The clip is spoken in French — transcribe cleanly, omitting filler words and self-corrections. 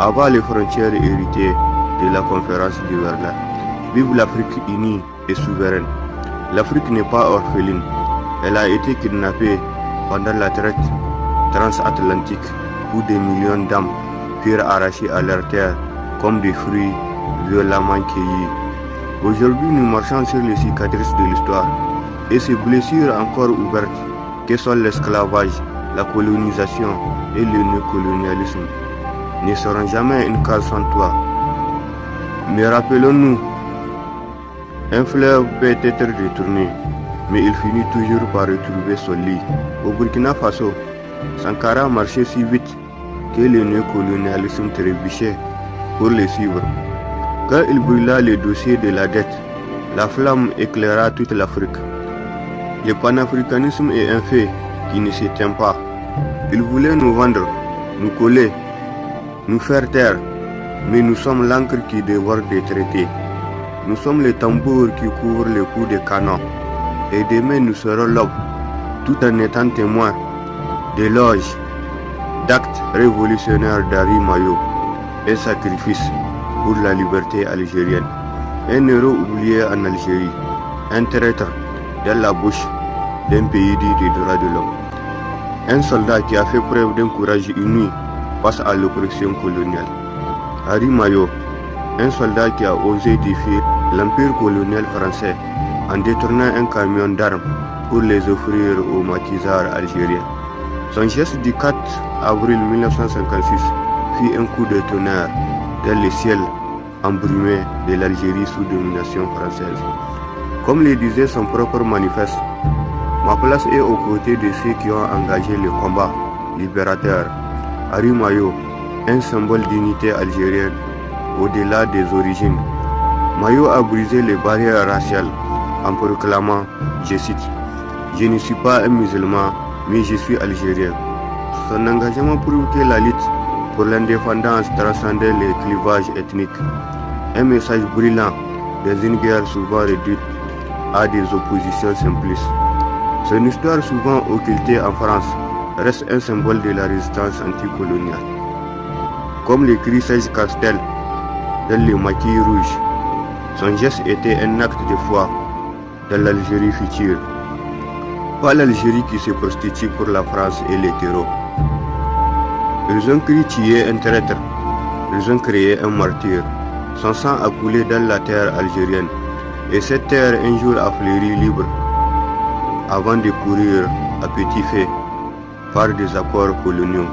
Avant les frontières héritées de la conférence de Berlin. Vive l'Afrique unie et souveraine. L'Afrique n'est pas orpheline. Elle a été kidnappée pendant la traite transatlantique où des millions d'âmes furent arrachées à leur terre comme des fruits violemment cueillis. Aujourd'hui, nous marchons sur les cicatrices de l'histoire et ces blessures encore ouvertes que sont l'esclavage, la colonisation et le néocolonialisme ne seront jamais une case sans toi. Mais rappelons-nous, un fleuve peut être détourné, mais il finit toujours par retrouver son lit. Au Burkina Faso, Sankara marchait si vite que le néocolonialisme trébuchait pour le suivre. Quand il brûla le dossier de la dette, la flamme éclaira toute l'Afrique. Le panafricanisme est un fait qui ne s'éteint pas. Il voulait nous vendre, nous coller, nous faire taire, mais nous sommes l'encre qui dévore des traités. Nous sommes les tambours qui couvrent le coup des canons. Et demain nous serons l'aube, tout en étant témoins d'éloges, d'actes révolutionnaires d'Harry Mayo et sacrifices pour la liberté algérienne. Un héros oublié en Algérie, un traître dans la bouche d'un pays dit des droits de l'homme. Un soldat qui a fait preuve d'un courage inouï face à l'oppression coloniale. Harry Mayo, un soldat qui a osé défier l'empire colonial français en détournant un camion d'armes pour les offrir aux maquisards algériens. Son geste du 4 avril 1956 fit un coup de tonnerre dans le ciel embrumé de l'Algérie sous domination française. Comme le disait son propre manifeste, ma place est aux côtés de ceux qui ont engagé le combat libérateur. Harry Mayo, un symbole d'unité algérienne au-delà des origines. Mayo a brisé les barrières raciales en proclamant, je cite, « Je ne suis pas un musulman, mais je suis algérien ». Son engagement prouve que la lutte pour l'indépendance transcendait les clivages ethniques. Un message brillant dans une guerre souvent réduite à des oppositions simplistes. Son histoire souvent occultée en France reste un symbole de la résistance anticoloniale. Comme l'écrit Serge Castel dans Le Maquis Rouge, son geste était un acte de foi dans l'Algérie future. Pas l'Algérie qui se prostitue pour la France et les terreaux. Ils ont cru tuer un traître, ils ont créé un martyr. Son sang a coulé dans la terre algérienne et cette terre un jour a fleuri libre avant de courir à petit feu par des accords coloniaux.